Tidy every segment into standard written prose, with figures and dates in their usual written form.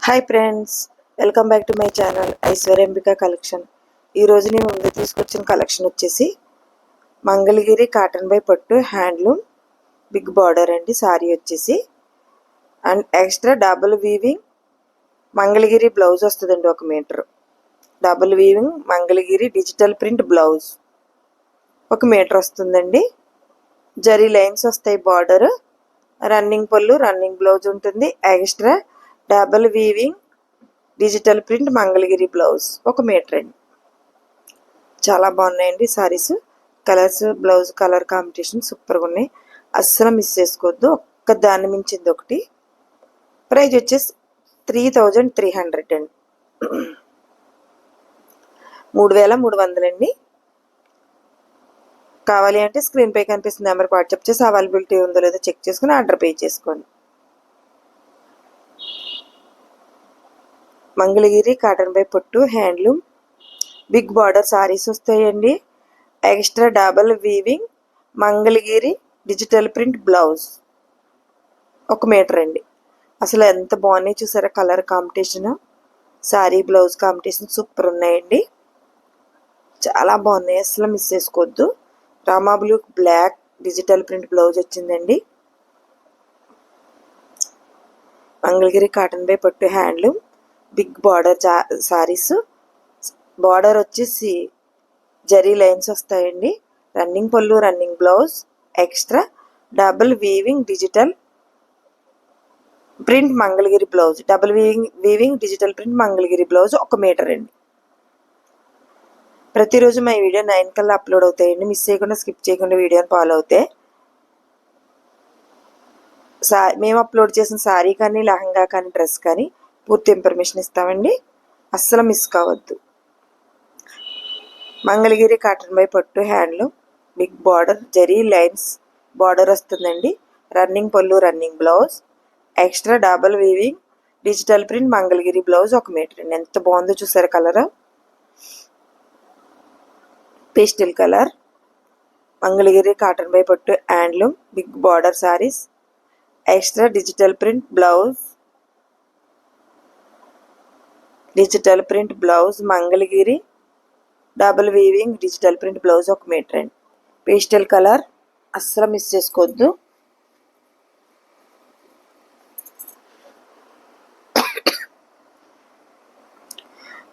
Hi friends, welcome back to my channel ఐశ్వర్యంబిక collection. ఈరోజు నేను ముందు తీసుకొచ్చిన కలెక్షన్ వచ్చేసి మంగళగిరి కాటన్ బై పట్టు హ్యాండ్లూమ్ బిగ్ బార్డర్ అండి. సారీ వచ్చేసి and extra double weaving Mangalagiri blouse వస్తుందండి. 1 metre double weaving Mangalagiri digital print blouse 1 metre వస్తుందండి. జరీ లైన్స్ వస్తాయి. బార్డర్ రన్నింగ్ పళ్ళు, రన్నింగ్ బ్లౌజ్ ఉంటుంది. Extra double weaving digital print Mangalagiri blouse 1 metre అండి. చాలా బాగున్నాయండి saris. Colours, blouse colour combination సూపర్గా ఉన్నాయి. అస్సలు మిస్ చేసుకోవద్దు. ఒక్క దాన్ని మించింది ఒకటి. ప్రైజ్ వచ్చేసి 3300 అండి. 3300 అండి. కావాలి అంటే స్క్రీన్ పై కనిపిస్తున్న నెంబర్కి వాట్సాప్ చేసి అవైలబిలిటీ ఉందో లేదో చెక్ చేసుకుని ఆర్డర్ పే చేసుకోండి. మంగళగిరి కాటన్ బై పట్టు హ్యాండ్లూమ్ బిగ్ బార్డర్ సారీస్ వస్తాయండి. Extra double weaving Mangalagiri digital print blouse 1 metre అండి. అసలు ఎంత బాగున్నాయి చూసారా. Colour competition, sari blouse competition super ఉన్నాయండి. చాలా బాగున్నాయి, అసలు మిస్ చేసుకోవద్దు. Rama blue black digital print blouse వచ్చిందండి. మంగళగిరి కాటన్ బై పట్టు handloom big border saris. Border వచ్చేసి జరీ లైన్స్ వస్తాయండి. రన్నింగ్ పళ్ళు, running blouse, extra double weaving digital print Mangalagiri blouse. Double weaving digital print Mangalagiri blouse 1 metre అండి. ప్రతిరోజు మా వీడియో 9 కల్లా అప్లోడ్ అవుతాయండి. మిస్ చేయకుండా, స్కిప్ చేయకుండా వీడియోని ఫాలో అవుతే మేము అప్లోడ్ చేసిన సారీ కానీ, లెహంగా కానీ, డ్రెస్ కానీ పూర్తి ఇన్ఫర్మేషన్ ఇస్తామండి. అస్సలు మిస్ కావద్దు. మంగళగిరి కాటన్ బై పట్టు handloom big border zari lines border వస్తుందండి. రన్నింగ్ పళ్ళు, running blouse, extra double weaving digital print Mangalagiri blouse 1 metre అండి. ఎంత బాగుందో చూసారు. Colour pastel colour. Mangalagiri cotton by పట్టు handloom big border saris. Extra digital print blouse, digital print blouse Mangalagiri double weaving digital print blouse 1 metre అండి. Pastel colour అస్సలు miss చేసుకోవద్దు.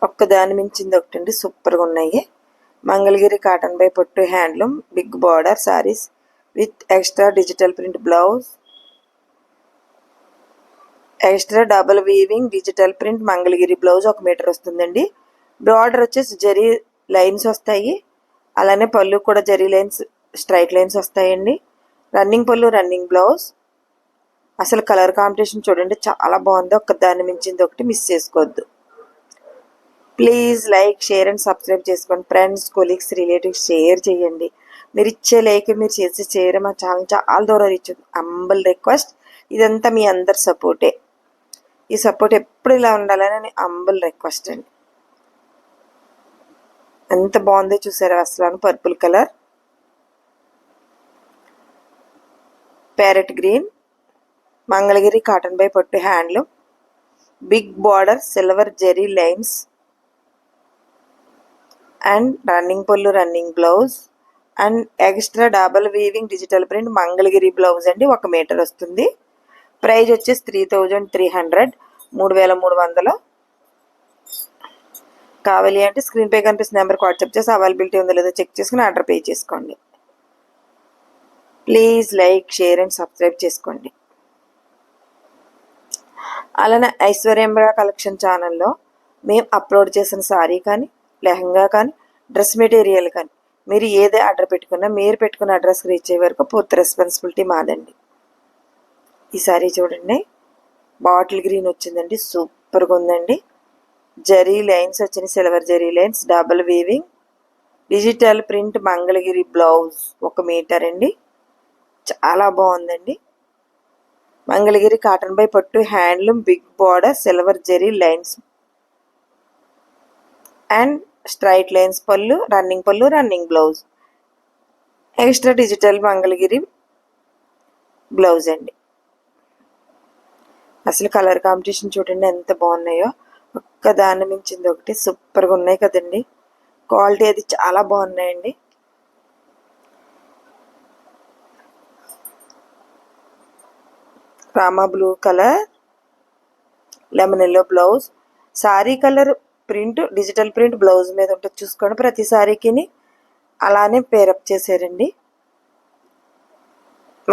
ఒక్కదాని మించింది ఒకటి అండి. సూపర్గా ఉన్నాయి. మంగళగిరి కాటన్ బై పట్టు handloom big border saris with extra digital print blouse, extra double weaving digital print Mangalagiri blouse 1 metre వస్తుందండి. బార్డర్ వచ్చేసి జరీ లైన్స్ వస్తాయి. అలానే పళ్ళు కూడా జరీ లైన్స్, స్ట్రైట్ లైన్స్ వస్తాయండి. రన్నింగ్ పళ్ళు, రన్నింగ్ బ్లౌజ్. అసలు కలర్ కాంబినేషన్ చూడండి, చాలా బాగుంది. ఒక్క దాన్ని మించింది ఒకటి. మిస్ చేసుకోవద్దు. Please like, share and subscribe చేసుకోండి. ఫ్రెండ్స్, కొలీగ్స్, రిలేటివ్స్ షేర్ చేయండి. మీరు ఇచ్చే లైక్, మీరు చేసే షేర్ మా ఛానల్ చాలా దూరం రీచ్. అంబుల్ రిక్వెస్ట్. ఇదంతా మీ అందరి సపోర్టే. ఈ సపోర్ట్ ఎప్పుడు ఇలా ఉండాలని అంబుల్ రిక్వెస్ట్ అండి. ఎంత బాగుందో చూసారా. అసలు purple colour, parrot green Mangalagiri cotton by పట్టు handloom big border silver zari lines and running పళ్ళు, running blouse and extra double weaving digital print Mangalagiri blouse అండి. 1 మీటర్ వస్తుంది. ప్రైజ్ వచ్చేసి 3300, 3300. కావాలి అంటే స్క్రీన్ పై కనిపిస్తున్న నెంబర్కి వాట్సాప్ చేసి అవైలబిలిటీ ఉందో లేదో చెక్ చేసుకుని ఆర్డర్ పే చేసుకోండి. Please like, share and subscribe చేసుకోండి. అలానే ఐశ్వర్యంబిక కలెక్షన్ ఛానల్లో మేము అప్లోడ్ చేసిన సారీ కానీ, లెహంగా కానీ, డ్రెస్ మెటీరియల్ కానీ మీరు ఏదే ఆర్డర్ పెట్టుకున్నా మీరు పెట్టుకున్న అడ్రస్కి రీచ్ అయ్యే వరకు పూర్తి రెస్పాన్సిబిలిటీ మాదండి. ఈ సారీ చూడండి, బాటిల్ గ్రీన్ వచ్చిందండి. సూపర్గా ఉందండి. జరీ లైన్స్ వచ్చినాయి, silver zari lines, double weaving digital print Mangalagiri blouse 1 metre అండి. చాలా బాగుందండి. మంగళగిరి కాటన్ బై పట్టు handloom big border silver zari lines and straight lines పళ్ళు, running blouse, extra digital Mangalagiri blouse అండి. అసలు కలర్ కాంబినేషన్ చూడండి ఎంత బాగున్నాయో. ఒక్క దాన్ని మించింది ఒకటి సూపర్గా ఉన్నాయి కదండి. క్వాలిటీ అది చాలా బాగున్నాయండి. Rama blue colour, lemon yellow blouse, sari colour print digital print blouse మీద ఉంటుంది చూసుకోండి. ప్రతి శారీకి అలానే పేరప్ చేశారండి.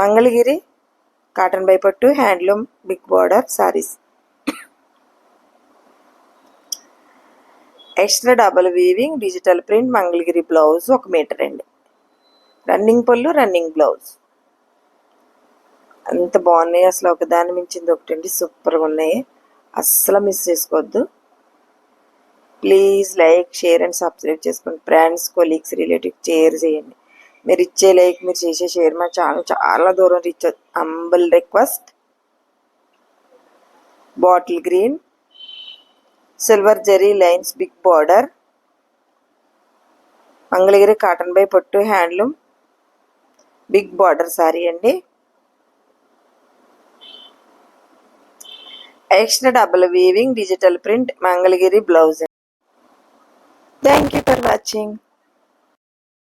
మంగళగిరి కాటన్ బై పట్టు handloom big border saris. Extra double weaving digital print Mangalagiri blouse 1 metre అండి. రన్నింగ్ పళ్ళు, రన్నింగ్ బ్లౌజ్. అంత బాగున్నాయి అసలు, ఒకదాన్ని మించింది ఒకటి అండి. సూపర్గా ఉన్నాయి, అస్సలు మిస్ చేసుకోవద్దు. Please like, share and subscribe చేసుకోండి. ఫ్రెండ్స్, కొలీగ్స్, రిలేటివ్ షేర్ చేయండి. మీరు ఇచ్చే లైక్, మీరు చేసే షేర్ మా ఛానల్ చాలా దూరం రీచ్ అవుతుంది. Humble request. Bottle green, silver zari lines big border, Mangalagiri cotton by పట్టు హ్యాండ్లూమ్ బిగ్ బార్డర్ సారీ అండి. Extra double weaving digital print Mangalagiri blouse. Thank you for watching.